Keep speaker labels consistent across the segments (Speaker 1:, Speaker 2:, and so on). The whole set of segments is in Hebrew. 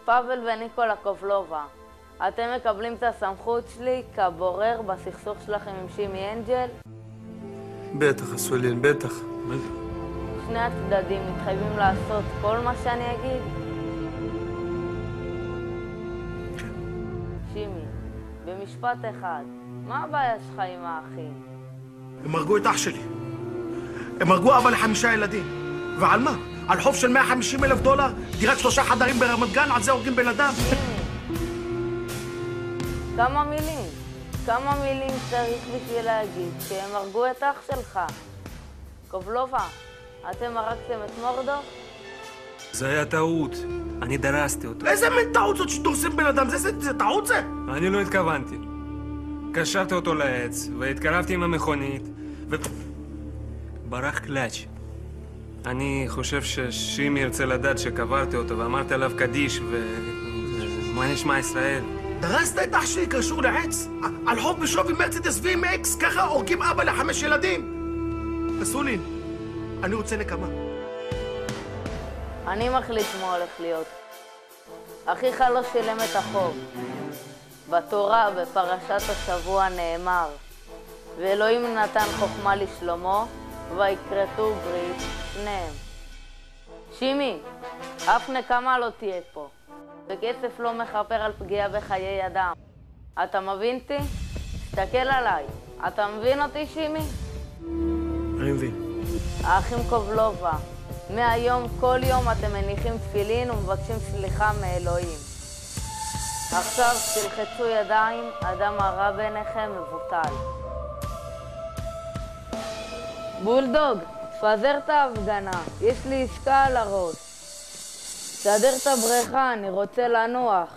Speaker 1: פאבל וניקולה קובלובה. אתם מקבלים את הסמכות שלי כבורר בסכסוך שלכם עם שימי אנג'ל?
Speaker 2: בטח, אסולין, בטח.
Speaker 1: שני הצדדים מתחייבים לעשות כל מה שאני אגיד?
Speaker 2: כן.
Speaker 1: שימי, במשפט אחד, מה הבעיה שלך עם האחים?
Speaker 2: הם הרגו את אח שלי. הם הרגו אבא ל5 ילדים. ועל מה? על חוב של $150,000? דירת 3 חדרים ברמת גן, על זה הורגים בן אדם?
Speaker 1: כמה מילים צריך בשביל להגיד שהם הרגו את אח שלך? קובלובה, אתם הרגתם את מורדוך?
Speaker 3: זה היה טעות. אני דרסתי אותו.
Speaker 2: איזה מין טעות זאת שדורסים בן אדם? זה טעות זה?
Speaker 3: אני לא התכוונתי. קשרתי אותו לעץ, והתקרבתי עם המכונית, ברח קלאץ'. אני חושב ששימי ירצה לדעת שקברתי אותו ואמרתי עליו קדיש מה נשמע ישראל?
Speaker 2: דרסת את אח שלי קשור לעץ? על חוב בשווי מרצדס VMX, ככה הורגים אבא ל5 ילדים? אסולין, אני רוצה נקמה.
Speaker 1: אני מחליט מה הולך להיות. אחיך לא שילם את החוב. בתורה, בפרשת השבוע נאמר, ואלוהים נתן חוכמה לשלמה, ויקרתו ברית שניהם. שימי, אף נקמה לא תהיה פה. וכסף לא מכפר על פגיעה בחיי אדם. אתה מבין אותי? תסתכל עליי. אתה מבין אותי, שימי?
Speaker 2: אני מבין.
Speaker 1: האחים קובלובה, מהיום, כל יום אתם מניחים תפילין ומבקשים סליחה מאלוהים. עכשיו תלחצו ידיים, אדם הרע ביניכם מבוטל. בולדוג, תפזר את ההפגנה, יש לי עסקה על הראש. תסדר את הבריכה, אני רוצה לנוח.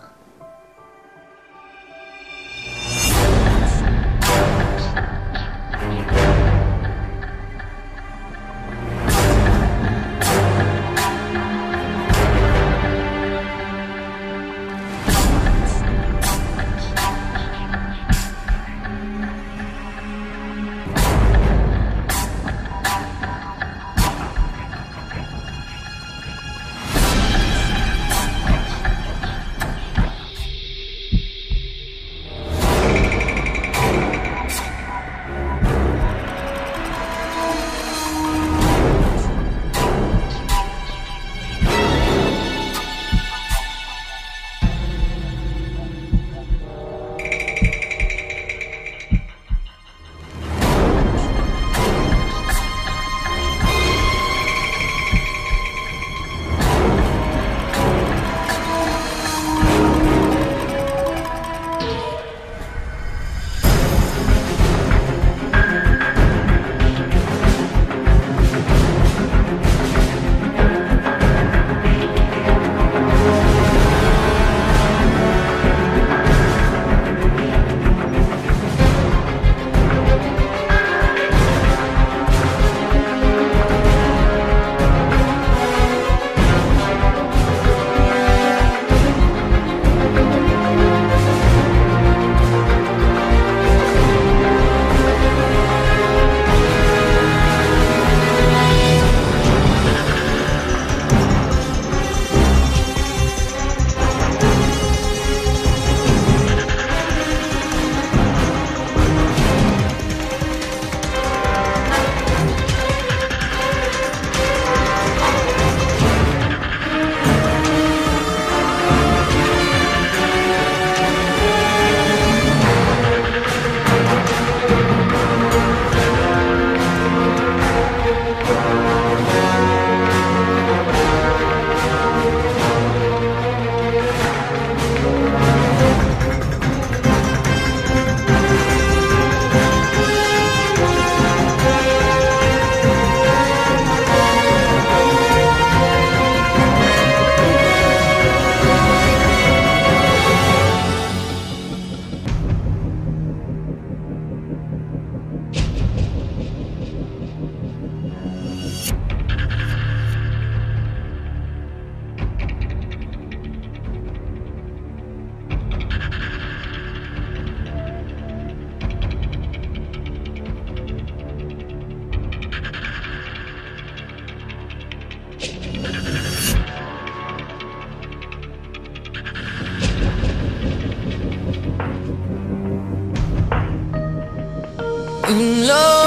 Speaker 4: אם לא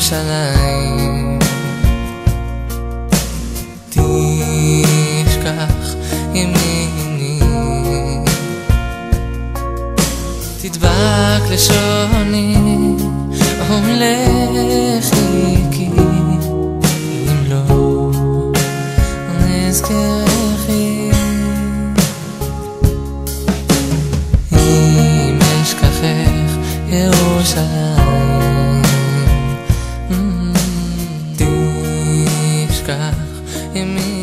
Speaker 4: ירושלים תשכח ימיני תדבק לשוני ולחיקי אם לא נזכרכי אם אשכחך ירושלים תשכח ימי